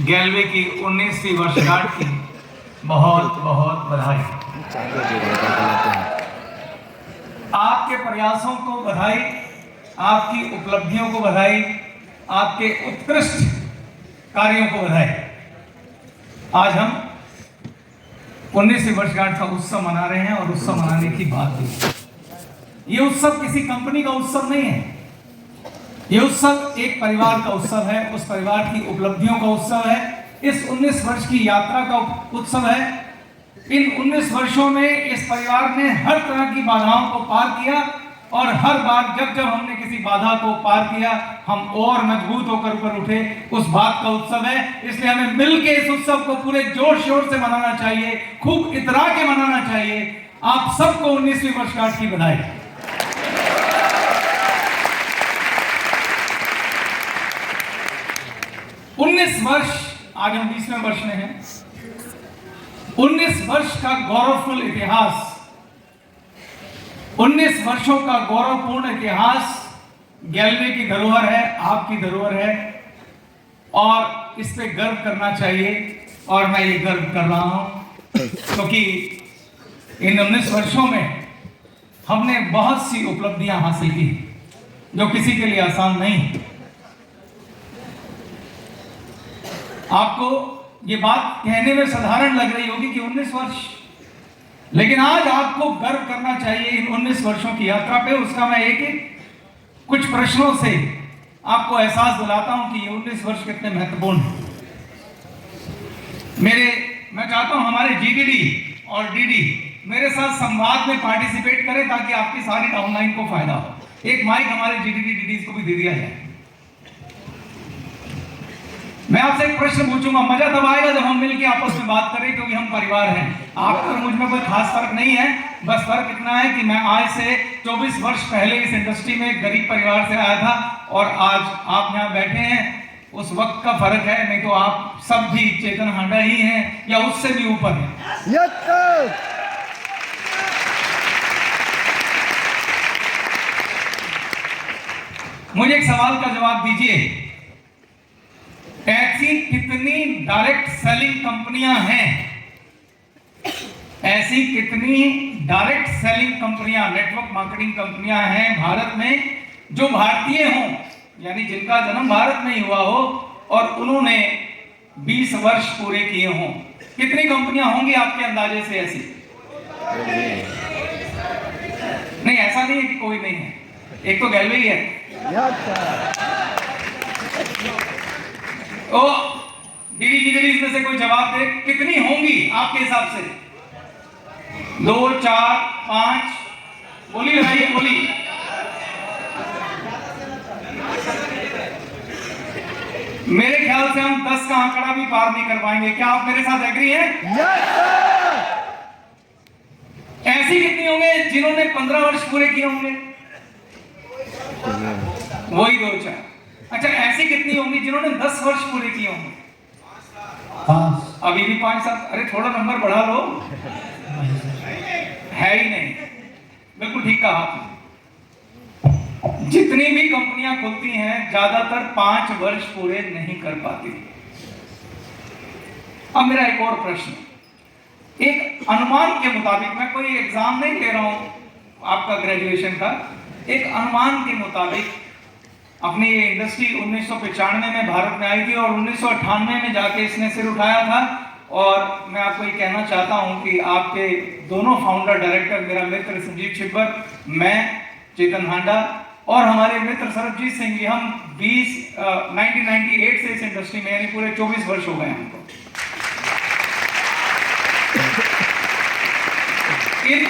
गैलवे की 19वीं वर्षगांठ की बहुत बहुत बधाई। आपके प्रयासों को बधाई, आपकी उपलब्धियों को बधाई, आपके उत्कृष्ट कार्यों को बधाई। आज हम 19वीं वर्षगांठ का उत्सव मना रहे हैं और उत्सव मनाने की बात भी। ये उत्सव किसी कंपनी का उत्सव नहीं है, ये उत्सव एक परिवार का उत्सव है, उस परिवार की उपलब्धियों का उत्सव है, इस 19 वर्ष की यात्रा का उत्सव है। इन 19 वर्षों में इस परिवार ने हर तरह की बाधाओं को पार किया और हर बार जब जब हमने किसी बाधा को पार किया हम और मजबूत होकर ऊपर उठे, उस बात का उत्सव है। इसलिए हमें मिलकर इस उत्सव को पूरे जोर शोर से मनाना चाहिए, खूब इतरा के मनाना चाहिए। आप सबको 19वीं वर्षगांठ की बधाई। वर्ष, आज हम 20वें वर्ष में हैं। 19 वर्ष का गौरवफुल इतिहास, 19 वर्षों का गौरवपूर्ण इतिहास गैलवे की धरोहर है, आपकी धरोहर है और इस पे गर्व करना चाहिए। और मैं ये गर्व कर रहा हूं क्योंकि इन 19 वर्षों में हमने बहुत सी उपलब्धियां हासिल की जो किसी के लिए आसान नहीं। आपको ये बात कहने में साधारण लग रही होगी कि 19 वर्ष, लेकिन आज आपको गर्व करना चाहिए इन 19 वर्षों की यात्रा पे। उसका मैं एक कुछ प्रश्नों से आपको एहसास दिलाता हूं कि ये 19 वर्ष कितने महत्वपूर्ण हैं। मैं चाहता हूं हमारे जीडीडी और डीडी मेरे साथ संवाद में पार्टिसिपेट करें ताकि आपकी सारी डाउनलाइन को फायदा हो। एक माइक हमारे जीडीडी डीडी को भी दे दिया जाए। मैं आपसे एक प्रश्न पूछूंगा, मजा तब आएगा जब हम मिलकर आपस में बात करें क्योंकि हम परिवार हैं। आप और मुझ में कोई खास फर्क नहीं है, बस फर्क इतना है कि मैं आज से 24 वर्ष पहले इस इंडस्ट्री में एक गरीब परिवार से आया था और आज आप यहाँ बैठे हैं। उस वक्त का फर्क है, नहीं तो आप सब भी चेतन हांडा ही हैं या उससे भी ऊपर हैं। मुझे एक सवाल का जवाब दीजिए, ऐसी कितनी डायरेक्ट सेलिंग कंपनियां हैं, ऐसी कितनी डायरेक्ट सेलिंग कंपनियां, नेटवर्क मार्केटिंग कंपनियां हैं भारत में जो भारतीय हों, यानी जिनका जन्म भारत में ही हुआ हो और उन्होंने 20 वर्ष पूरे किए हों? कितनी कंपनियां होंगी आपके अंदाजे से ऐसी? नहीं, ऐसा नहीं है कि कोई नहीं है, एक तो गैलवे ही है। ओ डीडी इसमें से कोई जवाब दे, कितनी होंगी आपके हिसाब से? 2, 4, 5 बोली लगाइए, बोली। मेरे ख्याल से हम 10 का आंकड़ा भी पार नहीं कर पाएंगे। क्या आप मेरे साथ एग्री हैं? ऐसी कितनी होंगे जिन्होंने 15 वर्ष पूरे किए होंगे? वही 2, 4। अच्छा, ऐसी कितनी होंगी जिन्होंने 10 वर्ष पूरे किए होंगे? 5। अभी भी 5 7। अरे थोड़ा नंबर बढ़ा लो। है ही नहीं। बिल्कुल ठीक कहा आपने। जितनी भी कंपनियां खुलती हैं ज्यादातर 5 वर्ष पूरे नहीं कर पाती। अब मेरा एक और प्रश्न, एक अनुमान के मुताबिक, मैं कोई एग्जाम नहीं ले रहा हूं आपका ग्रेजुएशन का, एक अनुमान के मुताबिक अपनी ये इंडस्ट्री 1995 में भारत में आई थी और 1998 में जाके इसने सिर उठाया था। और मैं आपको ये कहना चाहता हूं कि आपके दोनों फाउंडर डायरेक्टर, मेरा मित्र संजीव छिब्बर, मैं चेतन हांडा और हमारे मित्र सरबजीत सिंह जी, हम 1998 से इस इंडस्ट्री में, यानी पूरे 24 वर्ष हो गए हमको। इन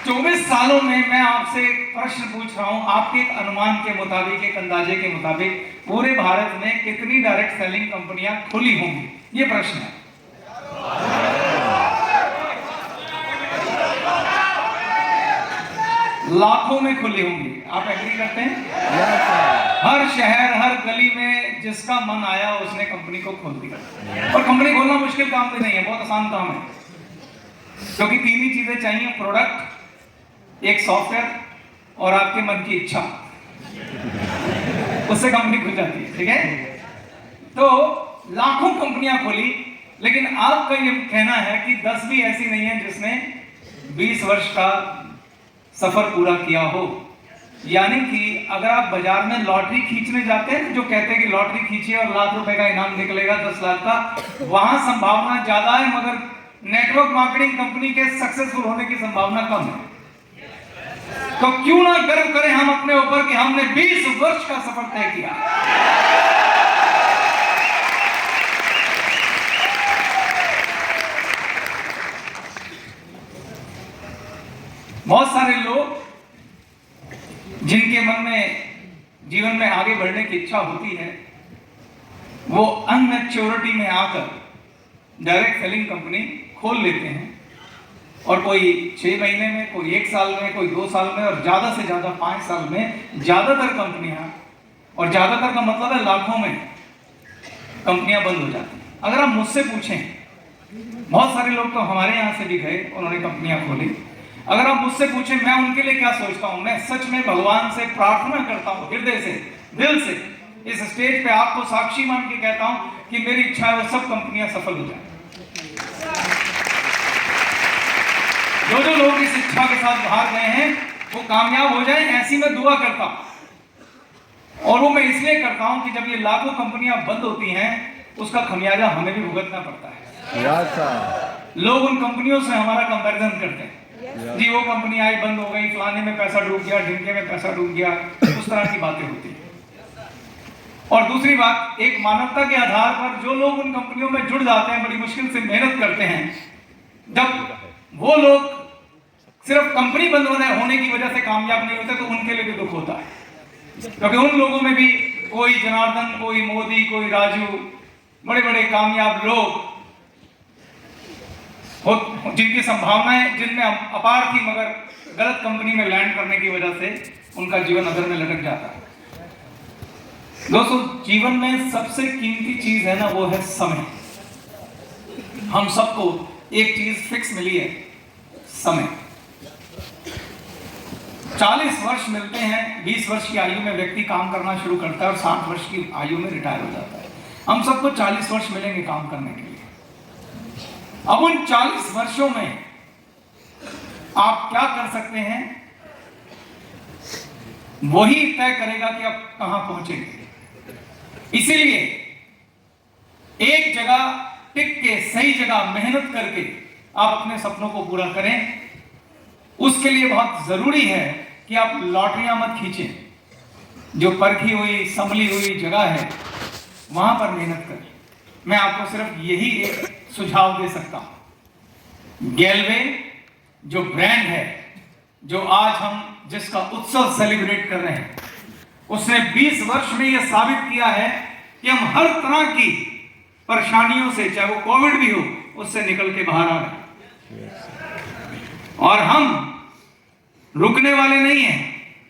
24 सालों में मैं आपसे एक प्रश्न पूछ रहा हूं, आपके एक अनुमान के मुताबिक, एक अंदाजे के मुताबिक पूरे भारत में कितनी डायरेक्ट सेलिंग कंपनियां खुली होंगी? ये प्रश्न है। लाखों में खुली होंगी। आप एग्री करते हैं? हर शहर, हर गली में जिसका मन आया उसने कंपनी को खोल दिया। और कंपनी खोलना मुश्किल काम भी नहीं है, बहुत आसान काम है, क्योंकि 3 ही चीजें चाहिए, प्रोडक्ट, एक सॉफ्टवेयर और आपके मन की इच्छा। उससे कंपनी खुल जाती है। ठीक है? तो लाखों कंपनियां खोली, लेकिन आपका ये कहना है कि 10 भी ऐसी नहीं है जिसने 20 वर्ष का सफर पूरा किया हो। यानी कि अगर आप बाजार में लॉटरी खींचने जाते हैं, जो कहते हैं कि लॉटरी खींचिए और लाख रुपए का इनाम निकलेगा, 10 लाख का, वहां संभावना ज्यादा है, मगर नेटवर्क मार्केटिंग कंपनी के सक्सेसफुल होने की संभावना कम है। तो क्यों ना गर्व करें हम अपने ऊपर कि हमने 20 वर्ष का सफर तय किया। बहुत सारे लोग जिनके मन में जीवन में आगे बढ़ने की इच्छा होती है, वो अनमैच्योरिटी में आकर डायरेक्ट सेलिंग कंपनी खोल लेते हैं, और कोई 6 महीने में, कोई 1 साल में, कोई 2 साल में, और ज्यादा से ज्यादा 5 साल में ज्यादातर कंपनियां, और ज्यादातर का मतलब है लाखों में कंपनियां बंद हो जाती हैं। अगर आप मुझसे पूछें, बहुत सारे लोग तो हमारे यहां से भी गए, उन्होंने कंपनियां खोली। अगर आप मुझसे पूछें मैं उनके लिए क्या सोचता हूं, मैं सच में भगवान से प्रार्थना करता हूं, हृदय से, दिल से, इस स्टेज पे आपको साक्षी मान के कहता हूं कि मेरी इच्छा है वो सब कंपनियां सफल हो जाए। जो लोग इस इच्छा के साथ बाहर गए हैं वो कामयाब हो जाए, ऐसी मैं दुआ करता हूं। और वो मैं इसलिए करता हूं कि जब ये लाखों कंपनियां बंद होती हैं, उसका खमियाजा हमें भी भुगतना पड़ता है। लोग उन कंपनियों से हमारा कंपैरिजन करते हैं, जी वो कंपनी आई बंद हो गई, फलाने में पैसा डूब गया, ढिमके में पैसा डूब गया, उस तरह की बातें होती हैं। और दूसरी बात, एक मानवता के आधार पर जो लोग उन कंपनियों में जुड़ जाते हैं, बड़ी मुश्किल से मेहनत करते हैं, जब वो लोग सिर्फ कंपनी बंद होने की वजह से कामयाब नहीं होते, तो उनके लिए भी दुख होता है। क्योंकि उन लोगों में भी कोई जनार्दन, कोई मोदी, कोई राजू, बड़े बड़े कामयाब लोग जिनकी संभावनाएं जिनमें अपार थी, मगर गलत कंपनी में लैंड करने की वजह से उनका जीवन अधर में लटक जाता है। दोस्तों, जीवन में सबसे कीमती चीज है ना, वो है समय। हम सबको एक चीज फिक्स मिली है, समय। 40 वर्ष मिलते हैं, 20 वर्ष की आयु में व्यक्ति काम करना शुरू करता है और 60 वर्ष की आयु में रिटायर हो जाता है। हम सबको 40 वर्ष मिलेंगे काम करने के लिए। अब उन 40 वर्षों में आप क्या कर सकते हैं, वही तय करेगा कि आप कहां पहुंचेंगे। इसीलिए एक जगह टिक के, सही जगह मेहनत करके आप अपने सपनों को पूरा करें। उसके लिए बहुत जरूरी है कि आप लॉटरियां मत खींचें। जो परखी हुई, संभली हुई जगह है, वहां पर मेहनत करें। मैं आपको सिर्फ यही एक सुझाव दे सकता हूं। गैलवे जो ब्रांड है, जो आज हम जिसका उत्सव सेलिब्रेट कर रहे हैं, उसने 20 वर्ष में यह साबित किया है कि हम हर तरह की परेशानियों से, चाहे वो कोविड भी हो, उससे निकल के बाहर आ गए। और हम रुकने वाले नहीं हैं,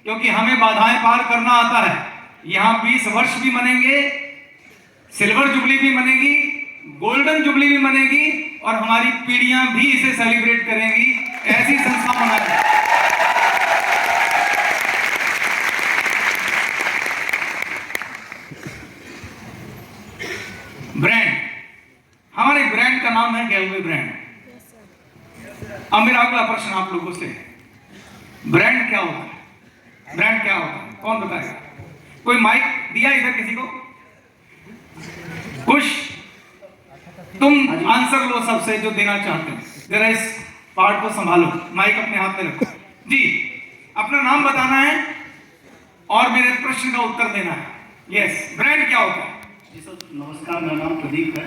क्योंकि हमें बाधाएं पार करना आता है। यहां 20 वर्ष भी मनेंगे, सिल्वर जुबली भी मनेगी, गोल्डन जुबली भी मनेगी, और हमारी पीढ़ियां भी इसे सेलिब्रेट करेंगी। ऐसी संस्था बनाएंगे। ब्रांड, हमारे ब्रांड का नाम है गैलवे ब्रांड। अब मेरा अगला प्रश्न आप लोगों से, ब्रांड क्या होता है? ब्रांड क्या होता है, कौन बताएगा? कोई माइक दिया इधर किसी को? कुछ तुम आंसर लो सबसे जो देना चाहते हैं। जरा इस पार्ट को संभालो, माइक अपने हाथ में रखो। जी, अपना नाम बताना है और मेरे प्रश्न का उत्तर देना है। यस, ब्रांड क्या होता है? जी सर, नमस्कार, मेरा नाम प्रदीप है।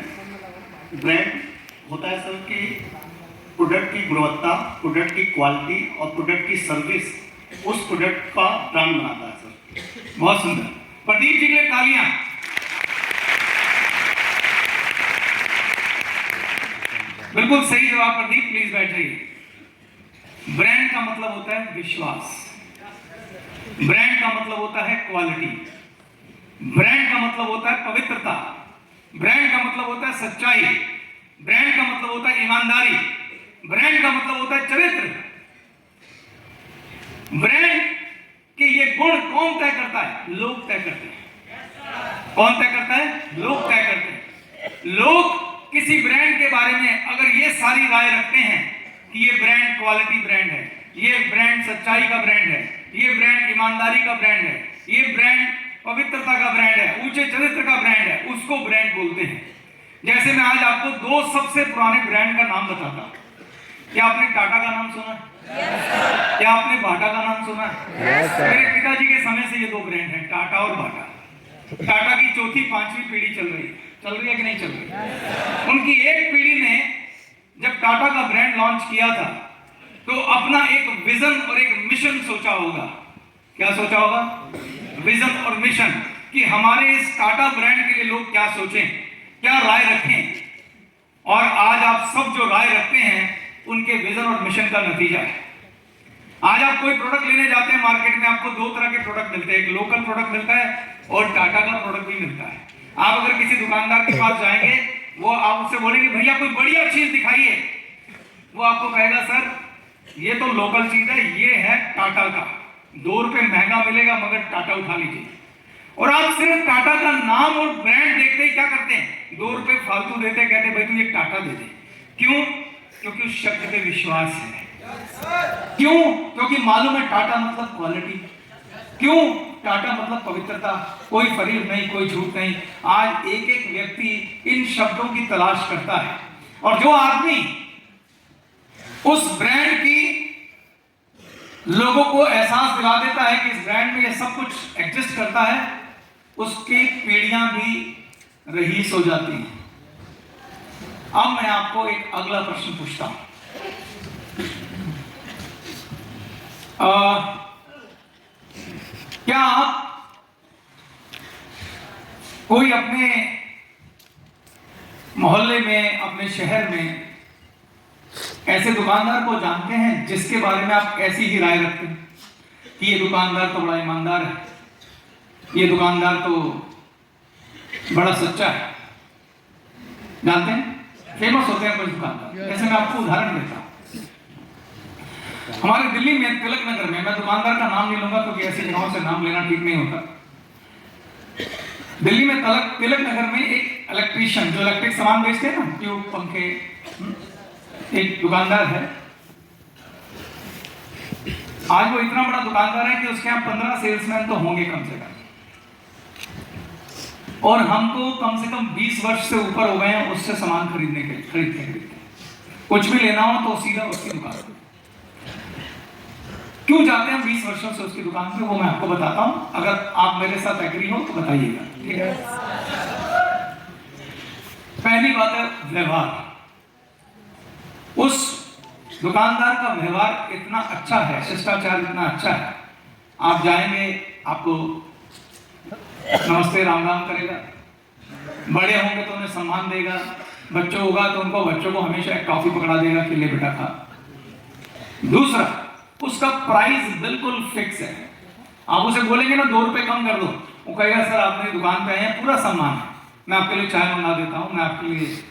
ब्रांड होता है सर कि प्रोडक्ट की गुणवत्ता, प्रोडक्ट की क्वालिटी और प्रोडक्ट की सर्विस उस प्रोडक्ट का ब्रांड बनाता है सर। बहुत सुंदर, प्रदीप जी के लिए तालियां। बिल्कुल सही जवाब प्रदीप, प्लीज बैठ जाइए। ब्रांड का मतलब होता है विश्वास, ब्रांड का मतलब होता है क्वालिटी, ब्रांड का मतलब होता है पवित्रता, ब्रांड का मतलब होता है सच्चाई, ब्रांड का मतलब होता है ईमानदारी, ब्रांड का मतलब होता है चरित्र। ब्रांड के ये गुण कौन तय करता है? लोग तय करते हैं। कौन तय करता है? लोग तय करते हैं। लोग किसी ब्रांड के बारे में अगर ये सारी राय रखते हैं कि ये ब्रांड क्वालिटी ब्रांड है, ये ब्रांड सच्चाई का ब्रांड है, ये ब्रांड ईमानदारी का ब्रांड है, ये ब्रांड पवित्रता का ब्रांड है, ऊंचे चरित्र का ब्रांड है, उसको ब्रांड बोलते हैं। जैसे मैं आज आपको दो सबसे पुराने ब्रांड का नाम बताता हूं। क्या आपने टाटा का नाम सुना है? क्या आपने बाटा का नाम सुना है? मेरे पिताजी के समय से ये दो ब्रांड हैं, टाटा और बाटा। टाटा की चौथी पांचवी पीढ़ी चल रही है कि नहीं चल रही? उनकी एक पीढ़ी ने जब टाटा का ब्रांड लॉन्च किया था तो अपना एक विजन और एक मिशन सोचा होगा। क्या सोचा होगा? विजन और मिशन, कि हमारे इस टाटा ब्रांड के लिए लोग क्या सोचें, क्या राय रखें। और आज आप सब जो राय रखते हैं उनके विजन और मिशन का नतीजा है। आज आप कोई प्रोडक्ट लेने जाते हैं मार्केट में, आपको दो तरह के प्रोडक्ट मिलते हैं, एक लोकल प्रोडक्ट मिलता है और टाटा का प्रोडक्ट भी मिलता है। आप अगर किसी दुकानदार के पास जाएंगे, वो आप उससे बोलेंगे भैया कोई बढ़िया चीज दिखाइए, वो आपको कहेगा सर ये तो लोकल चीज है, ये है टाटा का, 2 रुपए महंगा मिलेगा मगर टाटा उठा लीजिए। और आप सिर्फ टाटा का नाम और ब्रांड देखते ही क्या करते हैं, 2 रुपए फालतू देते, कहते भाई तू ये टाटा दे दे। क्यों? क्योंकि उस शब्द पे विश्वास है। क्यों? क्योंकि मालूम है टाटा मतलब क्वालिटी। क्यों? टाटा मतलब पवित्रता, कोई फरीब नहीं, कोई झूठ नहीं। आज एक एक व्यक्ति इन शब्दों की तलाश करता है, और जो आदमी उस ब्रांड की लोगों को एहसास दिला देता है कि इस ब्रांड में ये सब कुछ एग्जिस्ट करता है, उसकी पीढ़ियां भी रहीस हो जाती हैं। अब मैं आपको एक अगला प्रश्न पूछता हूं। क्या आप कोई अपने मोहल्ले में, अपने शहर में ऐसे दुकानदार को जानते हैं जिसके बारे में आप ऐसी ही राय रखते हैं कि ये दुकानदार तो बड़ा ईमानदार है, ये दुकानदार तो बड़ा सच्चा है? जानते हैं? फेमस होते हैं कुछ दुकानदार। जैसे मैं आपको उदाहरण देता हूं, हमारे दिल्ली में तिलक नगर में, मैं दुकानदार का नाम नहीं लूंगा क्योंकि ऐसी जगहों से नाम लेना ठीक नहीं होता। दिल्ली में तिलक नगर में एक इलेक्ट्रीशियन जो इलेक्ट्रिक सामान बेचते हैं ना, ट्यूब, पंखे, एक दुकानदार है। आज वो इतना बड़ा दुकानदार है कि उसके यहाँ 15 सेल्समैन तो होंगे कम से कम, और हमको कम से कम 20 वर्ष से ऊपर हो गए हैं उससे सामान खरीदते। कुछ भी लेना हो तो सीधा उसकी दुकान पे। क्यों जाते हैं 20 वर्षों से उसकी दुकान पे, वो मैं आपको बताता हूं। अगर आप मेरे साथ एग्री हो तो बताइएगा, ठीक है? पहली बात है व्यवहार। उस दुकानदार का व्यवहार इतना अच्छा है, शिष्टाचार इतना अच्छा है, आप जाएंगे आपको नमस्ते राम राम करेगा, बड़े होंगे तो उन्हें सम्मान देगा, बच्चों होगा तो उनको बच्चों को हमेशा एक टॉफी पकड़ा देगा कि ले बेटा खा। दूसरा, उसका प्राइस बिल्कुल फिक्स है। आप उसे बोलेंगे ना 2 रुपए कम कर दो, वो कहेगा सर आप मेरी दुकान पे आए हैं, पूरा सम्मान है, मैं आपके लिए चाय मंगा देता हूँ, मैं आपके लिए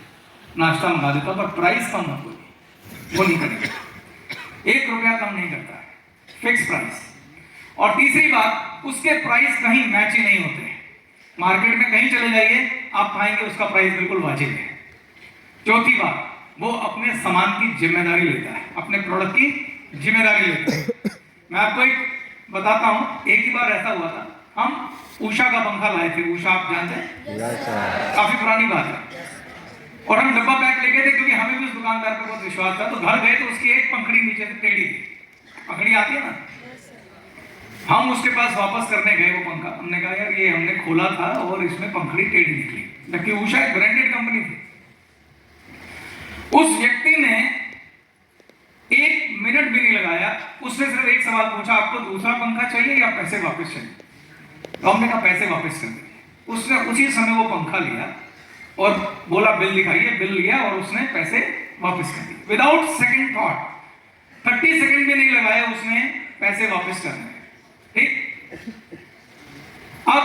नाश्ता मंगा देता हूँ, पर प्राइस कम मत बोलिए। वो नहीं करेगा, 1 रुपया कम नहीं करता है, फिक्स प्राइस। और तीसरी बात, उसके प्राइस कहीं मैच ही नहीं होते। मार्केट में कहीं चले जाइए आप पाएंगे उसका प्राइस बिल्कुल वाजिब है। चौथी बात, वो अपने सामान की जिम्मेदारी लेता है, अपने प्रोडक्ट की जिम्मेदारी लेता है। मैं आपको एक बताता हूं, एक ही बार ऐसा हुआ था, हम उषा का पंखा लाए थे। उषा आप जानते हैं, काफी पुरानी बात है। और हम डब्बा पैक लेके थे क्योंकि हमें भी उस दुकानदार पर बहुत विश्वास था। तो घर गए तो उसकी एक पंखड़ी नीचे से टेढ़ी थी, पंखड़ी आती है ना, हम उसके पास वापस करने गए वो पंखा। हमने कहा यार ये हमने खोला था और इसमें पंखड़ी टेढ़ी निकली, जबकि उषा एक ब्रांडेड कंपनी थी। उस व्यक्ति ने 1 मिनट भी नहीं लगाया, उसने सिर्फ एक सवाल पूछा, आपको दूसरा पंखा चाहिए या पैसे वापस चाहिए? तो हमने कहा पैसे वापस कर दीजिए। उसने उसी समय वो पंखा लिया और बोला बिल दिखाइए, बिल लिया और उसने पैसे वापस कर दिए विदाउट सेकंड थॉट। 30 सेकंड भी नहीं लगाया उसने पैसे वापस करने। ठीक, अब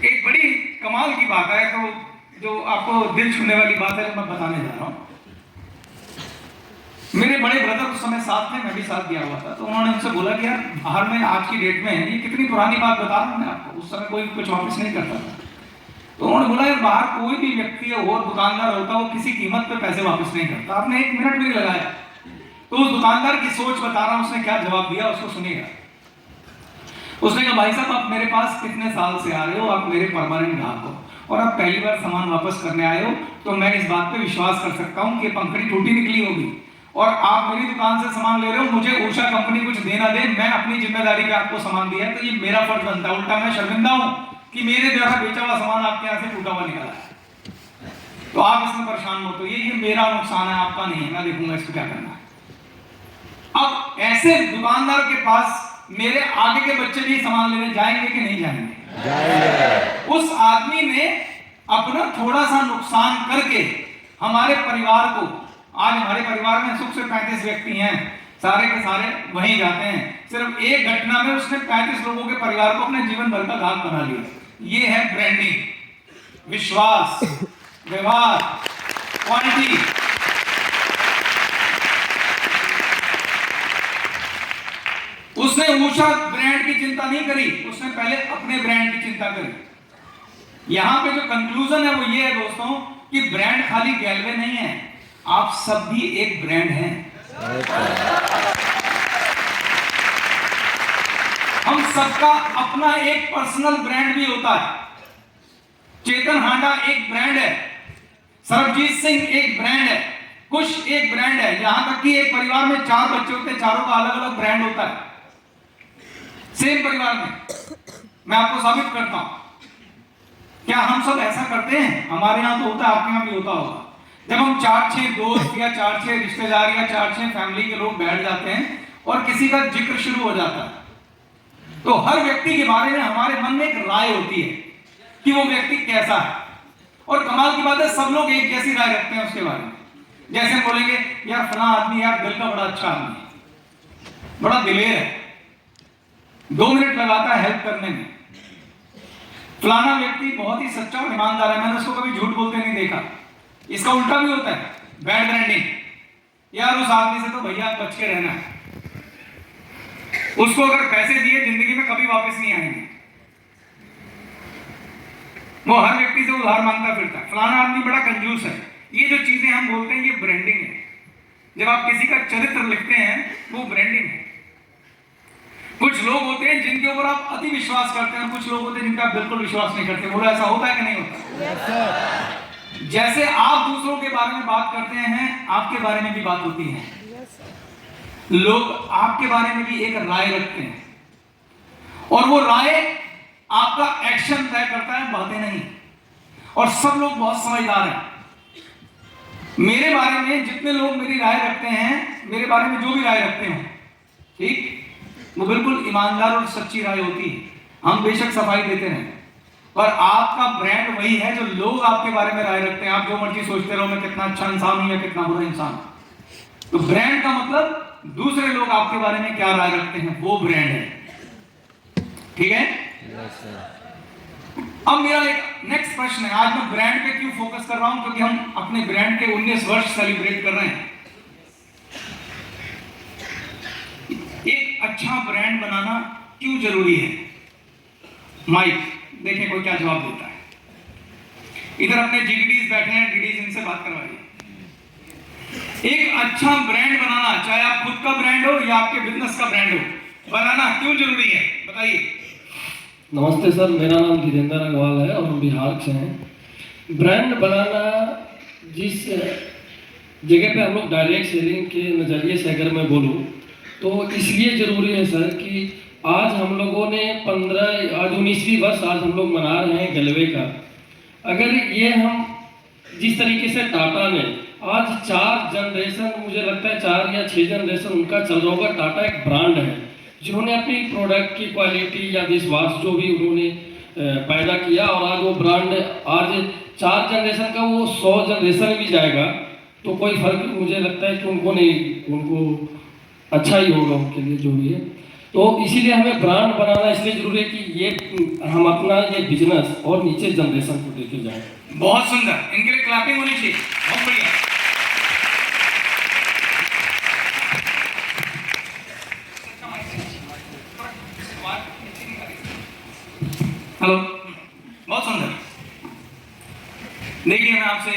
एक बड़ी कमाल की बात है, तो जो आपको दिल छूने वाली बात है, मैं बताने जा रहा हूं। मेरे बड़े ब्रदर उस समय साथ थे, मैं भी साथ गया हुआ था। तो उन्होंने मुझसे बोला कि यार बाहर में आज की डेट में, ये कितनी पुरानी बात बता रहा हूं मैं आपको, उस समय कोई कुछ वापस नहीं करता था। तो उन्होंने बोला यार बाहर कोई भी व्यक्ति और दुकानदार होता है वो किसी कीमत पे पैसे वापस नहीं करता। आपने 1 मिनट भी नहीं लगाया। तो उस दुकानदार की सोच बता रहा हूं, उसने क्या जवाब दिया उसको सुनिएगा। उसने कहा भाई साहब आप मेरे पास कितने साल से आ रहे हो, आप मेरे परमानेंट ग्राहक हो और आप पहली बार सामान वापस करने आए हो, तो मैं इस बात पे विश्वास कर सकता हूं कि पंखड़ी टूटी निकली होगी और आप मेरी दुकान से सामान ले रहे हो, मुझे उषा कंपनी कुछ देना दे, मैं अपनी जिम्मेदारी पे आपको सामान दिया, तो ये मेरा फर्ज बनता है। उल्टा मैं शर्मिंदा हूं कि मेरे द्वारा बेचा हुआ सामान आपके यहाँ से टूटा हुआ निकला है। तो आप इसमें परेशान मत होइए, ये मेरा नुकसान है, आपका नहीं है, मैं देखूंगा इसको क्या करना है। अब ऐसे दुकानदार के पास मेरे आगे के बच्चे भी सामान लेने जाएंगे कि नहीं जाएंगे? जाएंगे। उस आदमी ने अपना थोड़ा सा नुकसान करके हमारे परिवार को, आज हमारे परिवार में सुख से 35 व्यक्ति हैं, सारे के सारे वहीं जाते हैं, सिर्फ एक घटना में उसने 35 लोगों के परिवार को अपने जीवन भर का गाहक बना लिया। ये है ब्रांडिंग, विश्वास, व्यवहार, क्वालिटी। उसने उषा ब्रांड की चिंता नहीं करी, उसने पहले अपने ब्रांड की चिंता करी। यहां पे जो कंक्लूजन है वो ये है दोस्तों कि ब्रांड खाली गैलवे नहीं है, आप सब भी एक ब्रांड हैं। हम सबका अपना एक पर्सनल ब्रांड भी होता है। चेतन हांडा एक ब्रांड है, सरबजीत सिंह एक ब्रांड है, कुछ एक ब्रांड है, यहां तक कि एक परिवार में 4 बच्चे होते हैं, चारों का अलग अलग ब्रांड होता है। सेम परिवार में मैं आपको साबित करता हूं। क्या हम सब ऐसा करते हैं? हमारे यहां तो होता है, आपके यहां भी होता होगा। जब हम 4-6 दोस्त या 4-6 रिश्तेदार या 4-6 फैमिली के लोग बैठ जाते हैं और किसी का जिक्र शुरू हो जाता है, तो हर व्यक्ति के बारे में हमारे मन में एक राय होती है कि वो व्यक्ति कैसा है। और कमाल की बात है, सब लोग एक जैसी राय रखते हैं उसके बारे में। जैसे बोलेंगे यार फलाना आदमी यार दिल का बड़ा अच्छा आदमी है, बड़ा दिलेर है, 2 मिनट लगाता है हेल्प करने में। फलाना व्यक्ति बहुत ही सच्चा और ईमानदार है, मैंने उसको कभी झूठ बोलते नहीं देखा। इसका उल्टा भी होता है, बैड ब्रांडिंग, यार उस आदमी से तो भैया बच के रहना है, उसको अगर पैसे दिए जिंदगी में कभी वापस नहीं आएंगे, वो हर व्यक्ति से उधार मांगता फिरता है, फलाना आदमी बड़ा कंजूस है। ये जो चीजें हम बोलते हैं ये ब्रांडिंग है। जब आप किसी का चरित्र लिखते हैं वो ब्रांडिंग है। कुछ लोग होते हैं जिनके ऊपर आप अति विश्वास करते हैं, कुछ लोग होते हैं जिनका आप बिल्कुल विश्वास नहीं करते। बोला ऐसा होता है कि नहीं होता? yes, जैसे आप दूसरों के बारे में बात करते हैं, आपके बारे में भी बात होती है। लोग आपके बारे में भी एक राय रखते हैं और वो राय आपका एक्शन तय करता है, बातें नहीं। और सब लोग बहुत समझदार हैं। मेरे बारे में जितने लोग मेरी राय रखते हैं, मेरे बारे में जो भी राय रखते हो, ठीक, वो बिल्कुल ईमानदार और सच्ची राय होती है। हम बेशक सफाई देते हैं, पर आपका ब्रांड वही है जो लोग आपके बारे में राय रखते हैं। आप जो मर्जी सोचते रहो मैं कितना अच्छा इंसान हूं या कितना बुरा इंसान। तो ब्रांड का मतलब दूसरे लोग आपके बारे में क्या राय रखते हैं, वो ब्रांड है। ठीक है? अब मेरा एक नेक्स्ट प्रश्न है, आज मैं ब्रांड पे क्यों फोकस कर रहा हूं? क्योंकि हम अपने ब्रांड के 19 वर्ष सेलिब्रेट कर रहे हैं। एक अच्छा ब्रांड बनाना क्यों जरूरी है? माइक देखें कोई क्या जवाब देता है। इधर अपने जीडीडीज बैठे हैं, डीडीज इनसे बात करवाइए। एक अच्छा ब्रांड बनाना, चाहे आप खुद का ब्रांड हो या आपके बिजनेस का ब्रांड हो, बनाना क्यों जरूरी है, बताइए। नमस्ते सर, मेरा नाम धीरेन्द्र अग्रवाल है और हम बिहार से हैं। ब्रांड बनाना जिस जगह पे हम लोग डायरेक्ट सेलिंग के नज़रिए से अगर मैं बोलूँ तो इसलिए ज़रूरी है सर कि आज हम लोगों ने 19वीं वर्ष आज हम लोग मना रहे हैं गलवे का। अगर ये हम जिस तरीके से टाटा ने आज 4 जनरेशन, मुझे लगता है 4 या 6 जनरेशन उनका चल रहा होगा, टाटा एक ब्रांड है जिन्होंने अपनी प्रोडक्ट की क्वालिटी या विश्वास जो भी उन्होंने पैदा किया, और आज वो ब्रांड आज 4 जनरेशन का वो 100 जनरेशन भी जाएगा तो कोई फर्क मुझे लगता है कि उनको नहीं, उनको अच्छा ही होगा उनके लिए जो भी है। तो इसीलिए हमें ब्रांड बनाना इसलिए जरूरी है कि ये हम अपना ये बिजनेस और नीचे जनरेशन को लेके जाएं। बहुत सुंदर, इनके लिए क्लैपिंग होनी चाहिए, बहुत बढ़िया। हेलो, बहुत सुंदर। देखिए, मैं आपसे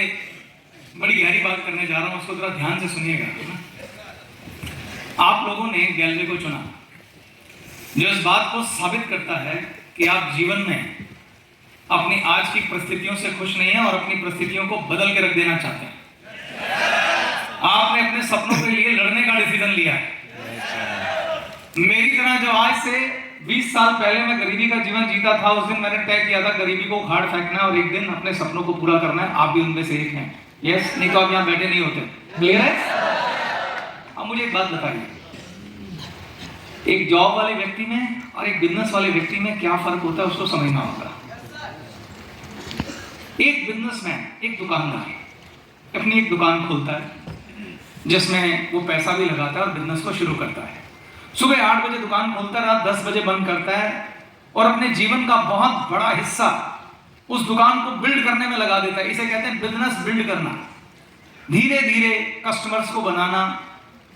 बड़ी गहरी बात करने जा रहा हूं, उसको थोड़ा ध्यान से सुनिएगा। आप लोगों ने गैलवे को चुना, जो इस बात को साबित करता है कि आप जीवन में अपनी आज की परिस्थितियों से खुश नहीं हैं और अपनी परिस्थितियों को बदल के रख देना चाहते हैं। आपने अपने सपनों के लिए लड़ने का डिसीजन लिया है। मेरी तरह जो आज से 20 साल पहले मैं गरीबी का जीवन जीता था, उस दिन मैंने तय किया था गरीबी को उखाड़ फेंकना और एक दिन अपने सपनों को पूरा करना है। आप भी उनमें से एक हैं। यस, नहीं तो आप यहाँ बैठे नहीं होते। क्लियर है? अब मुझे एक बात बताइए, एक जॉब वाले व्यक्ति में और एक बिजनेस वाले व्यक्ति में क्या फर्क होता है, उसको समझना होगा। एक बिजनेसमैन, एक दुकानदार अपनी एक दुकान खोलता है जिसमें वो पैसा भी लगाता है और बिजनेस को शुरू करता है। सुबह 8 बजे दुकान खोलता है, रात 10 बजे बंद करता है और अपने जीवन का बहुत बड़ा हिस्सा उस दुकान को बिल्ड करने में लगा देता है। इसे कहते हैं बिजनेस बिल्ड करना, धीरे धीरे कस्टमर्स को बनाना,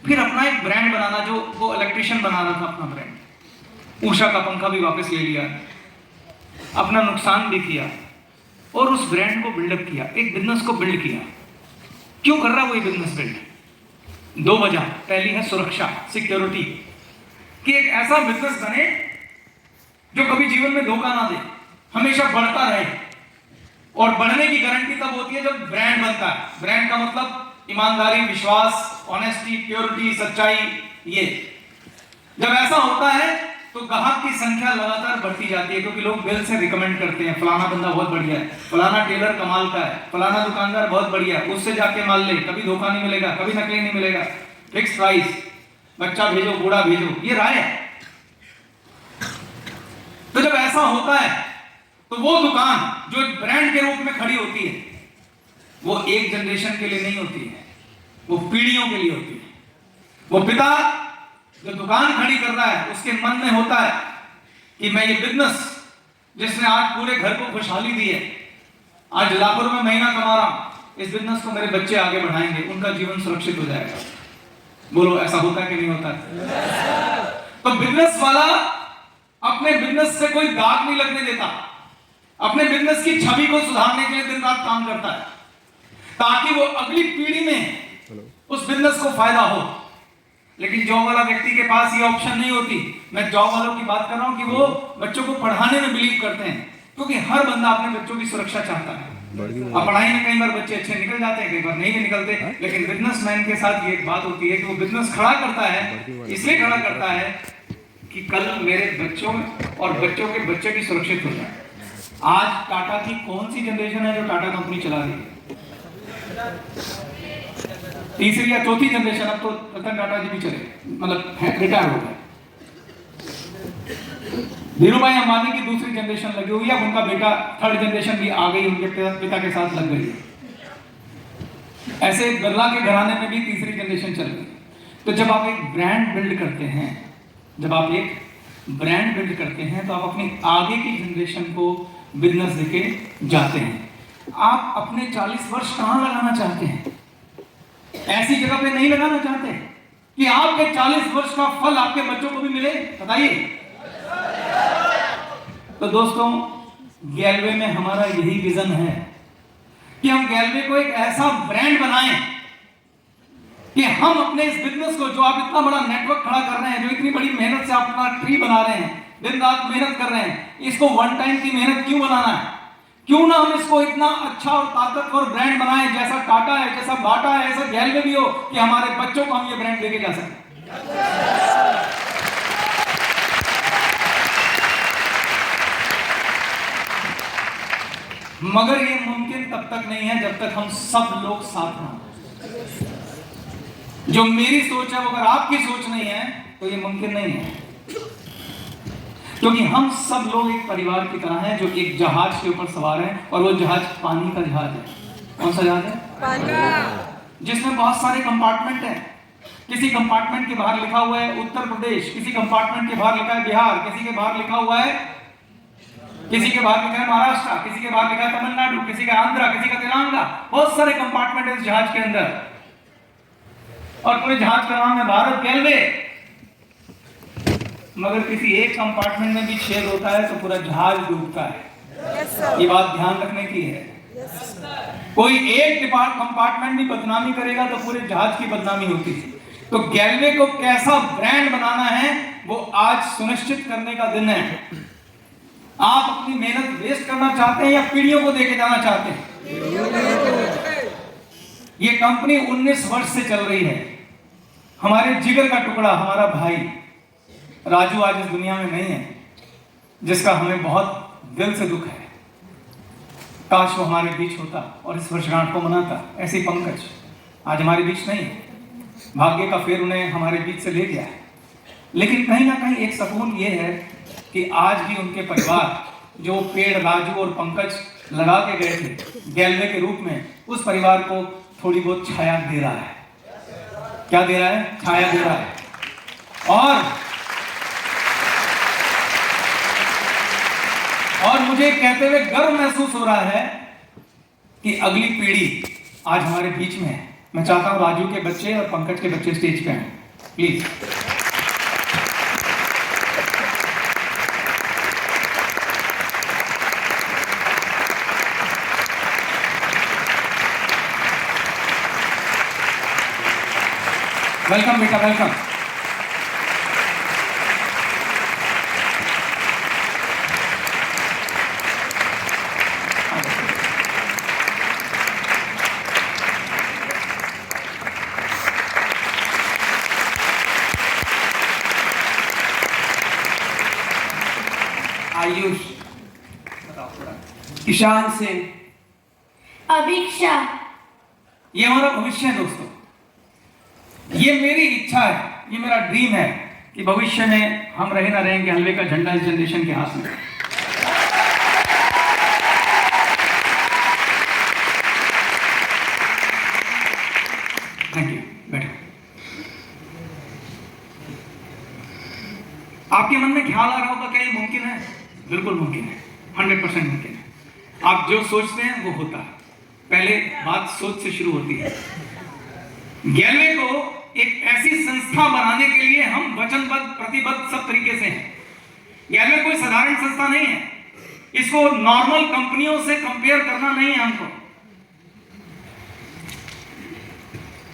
फिर अपना एक ब्रांड बनाना। जो वो इलेक्ट्रिशियन बना रहा था अपना ब्रांड, उषा का पंखा भी वापस ले लिया, अपना नुकसान भी किया और उस ब्रांड को बिल्डअप किया, एक बिजनेस को बिल्ड किया। क्यों कर रहा है वो ये बिजनेस बिल्ड? 2 वजह। पहली है सुरक्षा, सिक्योरिटी, कि एक ऐसा बिजनेस बने जो कभी जीवन में धोखा ना दे, हमेशा बढ़ता रहे। और बढ़ने की गारंटी तब होती है जब ब्रांड बनता है। ब्रांड का मतलब ईमानदारी, विश्वास, ऑनेस्टी, प्योरिटी, सच्चाई। ये जब ऐसा होता है तो ग्राहक की संख्या लगातार बढ़ती जाती है, क्योंकि लोग दिल से रिकमेंड करते हैं, फलाना बंदा बहुत बढ़िया है, फलाना टेलर कमाल का है, फलाना दुकानदार बहुत बढ़िया है, उससे जाके माल ले, कभी धोखा नहीं मिलेगा, कभी नकली नहीं मिलेगा, फिक्स प्राइस, बच्चा भेजो बूढ़ा भेजो, ये राय है। तो जब ऐसा होता है तो वो दुकान जो ब्रांड के रूप में खड़ी होती है, वो एक जनरेशन के लिए नहीं होती है, वो पीढ़ियों के लिए होती है। वो पिता जो दुकान खड़ी कर रहा है, उसके मन में होता है कि मैं ये बिजनेस जिसने आज पूरे घर को खुशहाली दी है, आज लाखों रुपए महीना कमा रहा हूं, इस बिजनेस को मेरे बच्चे आगे बढ़ाएंगे, उनका जीवन सुरक्षित हो जाएगा। बोलो, ऐसा होता है कि नहीं होता है? तो बिजनेस वाला अपने बिजनेस से कोई दाग नहीं लगने देता, अपने बिजनेस की छवि को सुधारने के लिए दिन रात काम करता है, ताकि वो अगली पीढ़ी में उस बिजनेस को फायदा हो। लेकिन जॉब वाला व्यक्ति के पास ये ऑप्शन नहीं होती। मैं जॉब वालों की बात कर रहा हूं कि वो बच्चों को पढ़ाने में बिलीव करते हैं, क्योंकि हर बंदा अपने बच्चों की सुरक्षा चाहता है। अब पढ़ाई में कई बार बच्चे अच्छे निकल जाते हैं, कई बार नहीं भी निकलते, लेकिन बिजनेसमैन के साथ ये एक बात होती है कि वो बिजनेस खड़ा करता है, इसलिए खड़ा करता है कि कल मेरे बच्चों और बच्चों के बच्चे भी सुरक्षित हो जाए। आज टाटा की कौन सी जनरेशन है जो टाटा कंपनी चला रही है? तीसरी या चौथी जनरेशन। अब तो रतन टाटा जी भी चले, मतलब रिटायर हो गए। धीरू भाई अंबानी की दूसरी जनरेशन लगी हुई है, उनका बेटा थर्ड जनरेशन भी आ गई, उनके पिता के साथ लग गई। ऐसे बिरला के घराने में भी तीसरी जनरेशन चल गई। तो जब आप एक ब्रांड बिल्ड करते हैं, तो आप अपनी आगे की जनरेशन को बिजनेस देके जाते हैं। आप अपने 40 वर्ष कहां लगाना चाहते हैं? ऐसी जगह पे नहीं लगाना चाहते कि आपके 40 वर्ष का फल आपके बच्चों को भी मिले? बताइए। तो दोस्तों, गैलवे में हमारा यही विजन है कि हम गैलवे को एक ऐसा ब्रांड बनाएं कि हम अपने इस बिजनेस को, जो आप इतना बड़ा नेटवर्क खड़ा कर रहे हैं, जो इतनी बड़ी मेहनत से आप अपना ट्री बना रहे हैं, दिन रात मेहनत कर रहे हैं, इसको वन टाइम की मेहनत क्यों बनाना है? क्यों ना हम इसको इतना अच्छा और ताकतवर ब्रांड बनाएं, जैसा टाटा है, जैसा बाटा है, ऐसा गैलवे भी हो, कि हमारे बच्चों को हम ये ब्रांड लेके जा सकें। मगर ये मुमकिन तब तक नहीं है जब तक हम सब लोग साथ ना हो। जो मेरी सोच है, अगर आपकी सोच नहीं है तो ये मुमकिन नहीं है, क्योंकि हम सब लोग एक परिवार की तरह हैं जो एक जहाज के ऊपर सवार हैं, और वो जहाज पानी का जहाज है। कौन सा जहाज है? पानी। जिसमें बहुत सारे कंपार्टमेंट हैं। किसी कंपार्टमेंट के बाहर लिखा हुआ है उत्तर प्रदेश, किसी कंपार्टमेंट के बाहर लिखा है बिहार, किसी के बाहर लिखा हुआ है, किसी के बाहर लिखा है महाराष्ट्र, किसी के बाहर लिखा है तमिलनाडु, किसी का आंध्रा, किसी का तेलंगाना। बहुत सारे कंपार्टमेंट है इस जहाज के अंदर, और पूरे जहाज का नाम है भारत गैलवे। मगर किसी एक कंपार्टमेंट में भी छेद होता है तो पूरा जहाज डूबता है। ये बात ध्यान रखने की है। कोई एक कंपार्टमेंट भी बदनामी करेगा तो पूरे जहाज की बदनामी होती है। तो गैलवे को कैसा ब्रांड बनाना है वो आज सुनिश्चित करने का दिन है। आप अपनी मेहनत वेस्ट करना चाहते हैं या पीढ़ियों को देके जाना चाहते हैं? ये कंपनी 19 वर्ष से चल रही है। हमारे जिगर का टुकड़ा हमारा भाई राजू आज इस दुनिया में नहीं है, जिसका हमें बहुत दिल से दुख है। काश वो हमारे बीच होता और इस वर्षगांठ को मनाता। ऐसे ही पंकज आज हमारे बीच नहीं है, भाग्य का फेर उन्हें हमारे बीच से ले गया है। लेकिन कहीं ना कहीं एक सुकून ये है कि आज भी उनके परिवार जो पेड़ राजू और पंकज लगा के गए थे गैलवे के रूप में, उस परिवार को थोड़ी बहुत छाया दे रहा है। क्या दे रहा है? छाया दे रहा है। और मुझे कहते हुए गर्व महसूस हो रहा है कि अगली पीढ़ी आज हमारे बीच में है। मैं चाहता हूं राजू के बच्चे और पंकज के बच्चे स्टेज पे आए, प्लीज। वेलकम बेटा, वेलकम। आयुष, ईशान सिंह, अभिक्षा। ये हमारा भविष्य है दोस्तों। ये मेरी इच्छा है, ये मेरा ड्रीम है कि भविष्य में हम रहे ना रहेंगे हलवे का झंडा इस जनरेशन के हाथ में। Thank you. बैठो। आपके मन में ख्याल आ रहा होगा क्या ये मुमकिन है? बिल्कुल मुमकिन है, 100% मुमकिन है। आप जो सोचते हैं वो होता है। पहले बात सोच से शुरू होती है। गैलवे को एक ऐसी संस्था बनाने के लिए हम वचनबद्ध, प्रतिबद्ध सब तरीके से हैं। गैलवे कोई साधारण संस्था नहीं है। इसको नॉर्मल कंपनियों से कंपेयर करना नहीं है हमको।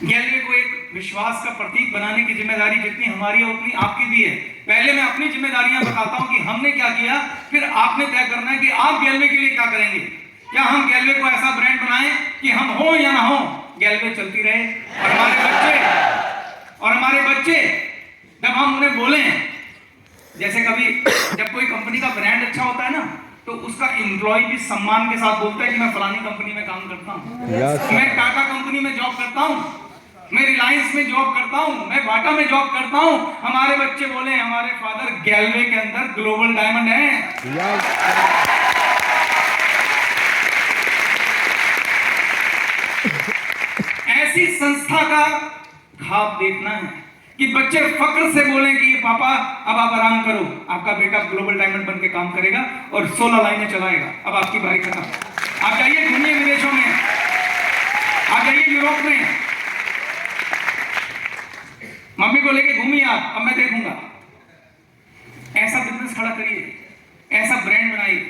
गैलवे को एक विश्वास का प्रतीक बनाने की जिम्मेदारी जितनी हमारी है उतनी आपकी भी है। पहले मैं अपनी जिम्मेदारियां बताता हूं कि हमने क्या किया, फिर आपने तय करना है कि आप गैलवे के लिए क्या करेंगे। क्या हम गैलवे को ऐसा ब्रांड बनाएं कि हम हो या ना हो, गैलवे चलती रहे और हमारे बच्चे जब हम उन्हें बोले, जैसे कभी जब कोई कंपनी का ब्रांड अच्छा होता है ना, तो उसका एम्प्लॉय भी सम्मान के साथ बोलता है कि मैं फलानी कंपनी में काम करता हूं, मैं टाटा कंपनी में जॉब करता हूं, मैं रिलायंस में जॉब करता हूं, मैं बाटा में जॉब करता हूं। हमारे बच्चे बोले हमारे फादर गैलवे के अंदर ग्लोबल डायमंड है। ऐसी संस्था का ख्वाब देखना है कि बच्चे फक्र से बोलें कि ये पापा अब आप आराम करो, आपका बेटा ग्लोबल डायमंड बन के काम करेगा और 16 लाइनें चलाएगा। अब आपकी बारी खत्म। आप जाइए घूमिए विदेशों में, आप जाइए यूरोप में, मम्मी को लेके घूमिए आप, अब मैं देखूंगा। ऐसा बिजनेस खड़ा करिए, ऐसा ब्रांड बनाइए।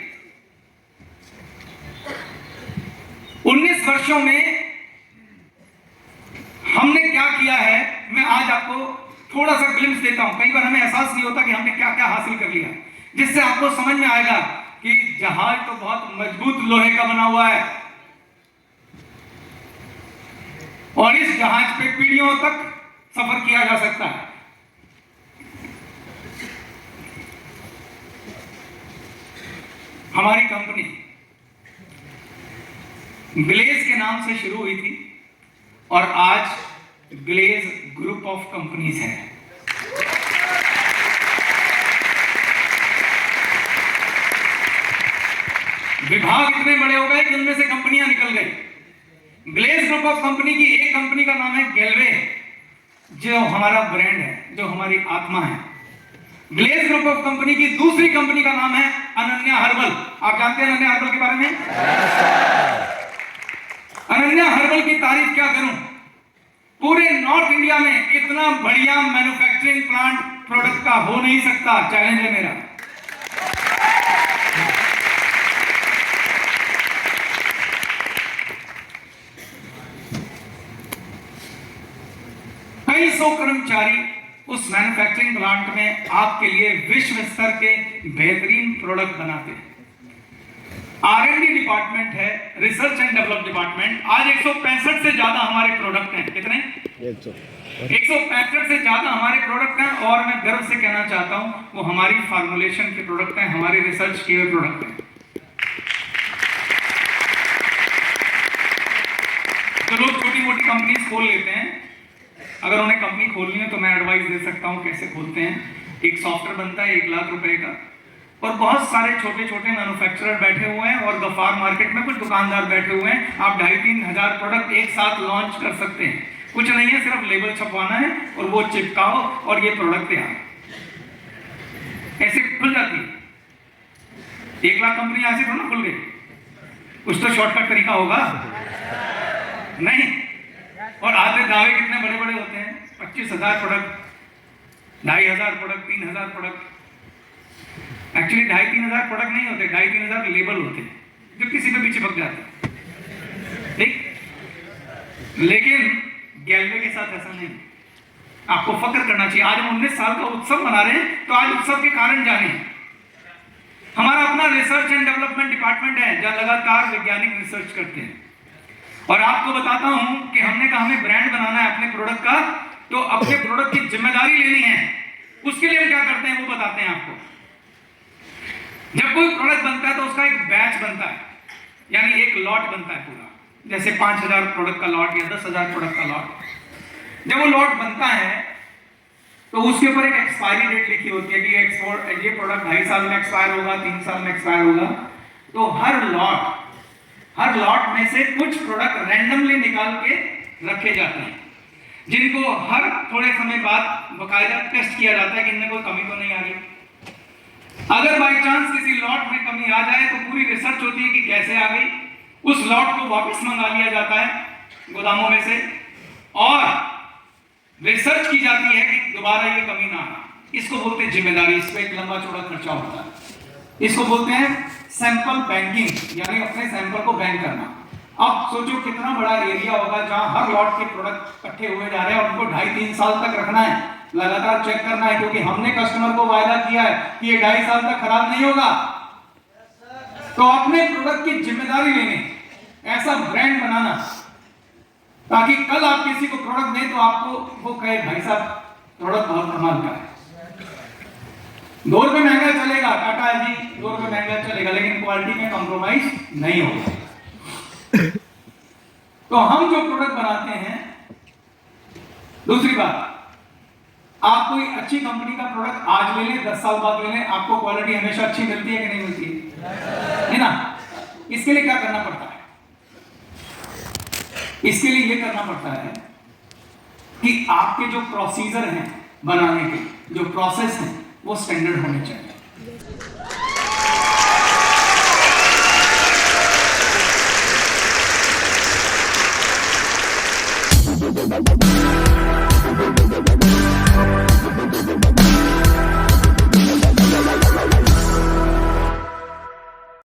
19 वर्षों में हमने क्या किया है, मैं आज आपको थोड़ा सा ग्लिम्स देता हूं। कई बार हमें एहसास नहीं होता कि हमने क्या क्या हासिल कर लिया, जिससे आपको समझ में आएगा कि जहाज तो बहुत मजबूत लोहे का बना हुआ है और इस जहाज पे पीढ़ियों तक सफर किया जा सकता है। हमारी कंपनी ग्लेज के नाम से शुरू हुई थी और आज ग्लेज ग्रुप ऑफ कंपनीज है। विभाग इतने बड़े हो गए कि उनमें से कंपनियां निकल गई। ग्लेज ग्रुप ऑफ कंपनी की एक कंपनी का नाम है गैलवे, जो हमारा ब्रांड है, जो हमारी आत्मा है। ग्लेज ग्रुप ऑफ कंपनी की दूसरी कंपनी का नाम है अनन्या हर्बल। आप जानते हैं अनन्या हर्बल के बारे में? अनन्या हर्बल की तारीफ क्या करूं, पूरे नॉर्थ इंडिया में इतना बढ़िया मैन्युफैक्चरिंग प्लांट प्रोडक्ट का हो नहीं सकता। चैलेंज है मेरा। अधिकारी उस मैन्युफैक्चरिंग प्लांट में आपके लिए विश्व स्तर के बेहतरीन प्रोडक्ट बनाते हैं। R&D डिपार्टमेंट है, रिसर्च एंड डेवलप डिपार्टमेंट। आज 165 से ज्यादा हमारे प्रोडक्ट हैं। कितने? 165 से ज्यादा हमारे प्रोडक्ट हैं, और मैं गर्व से कहना चाहता हूं वो हमारी फार्मुलेशन के प्रोडक्ट हैं, हमारे रिसर्च किए हुए प्रोडक्ट हैं। जो लोग छोटी मोटी कंपनीज खोल लेते हैं, अगर उन्हें कंपनी खोलनी है तो मैं एडवाइस दे सकता हूं कैसे खोलते हैं। एक सॉफ्टवेयर बनता है 1 लाख रुपए का, और बहुत सारे छोटे छोटे मैन्युफैक्चरर बैठे हुए हैं, और गफार मार्केट में कुछ दुकानदार बैठे हुए हैं। आप 2,500-3 हज़ार प्रोडक्ट एक साथ लॉन्च कर सकते हैं। कुछ नहीं है, सिर्फ लेबल छपवाना है और वो चिपकाओ और ये प्रोडक्ट तैयार। ऐसे खुल जाती है 1 लाख कंपनी, ऐसे थोड़ा खुल गई। कुछ तो शॉर्टकट तरीका होगा नहीं। और आधे दावे कितने बड़े बड़े होते हैं, 25,000 प्रोडक्ट, 2,500 प्रोडक्ट, 3,000 प्रोडक्ट। एक्चुअली 2,500-3 हज़ार प्रोडक्ट नहीं होते, 2,500-3 हज़ार लेबल होते हैं जो किसी पे भी चिपक जाते हैं, ठीक। लेकिन गैलवे के साथ ऐसा नहीं। आपको फक्र करना चाहिए। आज हम 19 साल का उत्सव मना रहे हैं, तो आज उत्सव के कारण जाने। हमारा अपना रिसर्च एंड डेवलपमेंट डिपार्टमेंट है जहां लगातार वैज्ञानिक रिसर्च करते हैं। और आपको बताता हूं कि हमने कहा हमें ब्रांड बनाना है अपने प्रोडक्ट का, तो अपने प्रोडक्ट की जिम्मेदारी लेनी है। उसके लिए हम क्या करते हैं वो बताते हैं आपको। जब कोई प्रोडक्ट बनता है तो उसका एक बैच बनता है, यानी एक लॉट बनता है पूरा। जैसे 5,000 प्रोडक्ट का लॉट या 10,000 प्रोडक्ट का लॉट। जब वो लॉट बनता है तो उसके ऊपर एक एक्सपायरी डेट लिखी होती है कि ये प्रोडक्ट 2.5 साल में एक्सपायर होगा, 3 साल में एक्सपायर होगा। तो हर लॉट में से कुछ प्रोडक्ट रैंडमली निकाल के रखे जाते हैं, जिनको हर थोड़े समय बाद बकायदा टेस्ट किया जाता है कि इनमें कोई कमी तो नहीं आ रही। अगर बाई चांस किसी लॉट में कमी आ जाए तो पूरी रिसर्च होती है कि कैसे आ गई। उस लॉट को वापस मंगा लिया जाता है गोदामों में से, और रिसर्च की जाती है कि दोबारा ये कमी ना आए। इसको बोलते हैं जिम्मेदारी। इस पर एक लंबा चौड़ा खर्चा होता है। इसको बोलते हैं सैंपल बैंकिंग, यानी अपने सैंपल को बैंक करना। अब सोचो कितना बड़ा एरिया होगा जहां हर लॉट के प्रोडक्ट इकट्ठे हुए जा रहे हैं और उनको 2.5-3 साल तक रखना है, लगातार चेक करना है, क्योंकि हमने कस्टमर को वायदा किया है कि ये 2.5 साल तक खराब नहीं होगा। तो अपने प्रोडक्ट की जिम्मेदारी लेने, ऐसा ब्रांड बनाना ताकि कल आप किसी को प्रोडक्ट दें तो आपको वो कहे भाई साहब प्रोडक्ट बहुत कमाल का है। 2 रुपए महंगा चलेगा, टाटा जी 2 रुपए महंगा चलेगा, लेकिन क्वालिटी में कॉम्प्रोमाइज नहीं होगा। तो हम जो प्रोडक्ट बनाते हैं, दूसरी बात, आप कोई अच्छी कंपनी का प्रोडक्ट आज ले लें, 10 साल बाद ले लें, आपको क्वालिटी हमेशा अच्छी मिलती है कि नहीं मिलती है ना। इसके लिए क्या करना पड़ता है? इसके लिए यह करना पड़ता है कि आपके जो प्रोसीजर हैं बनाने के, जो प्रोसेस हैं, वो स्टैंडर्ड होने चाहिए।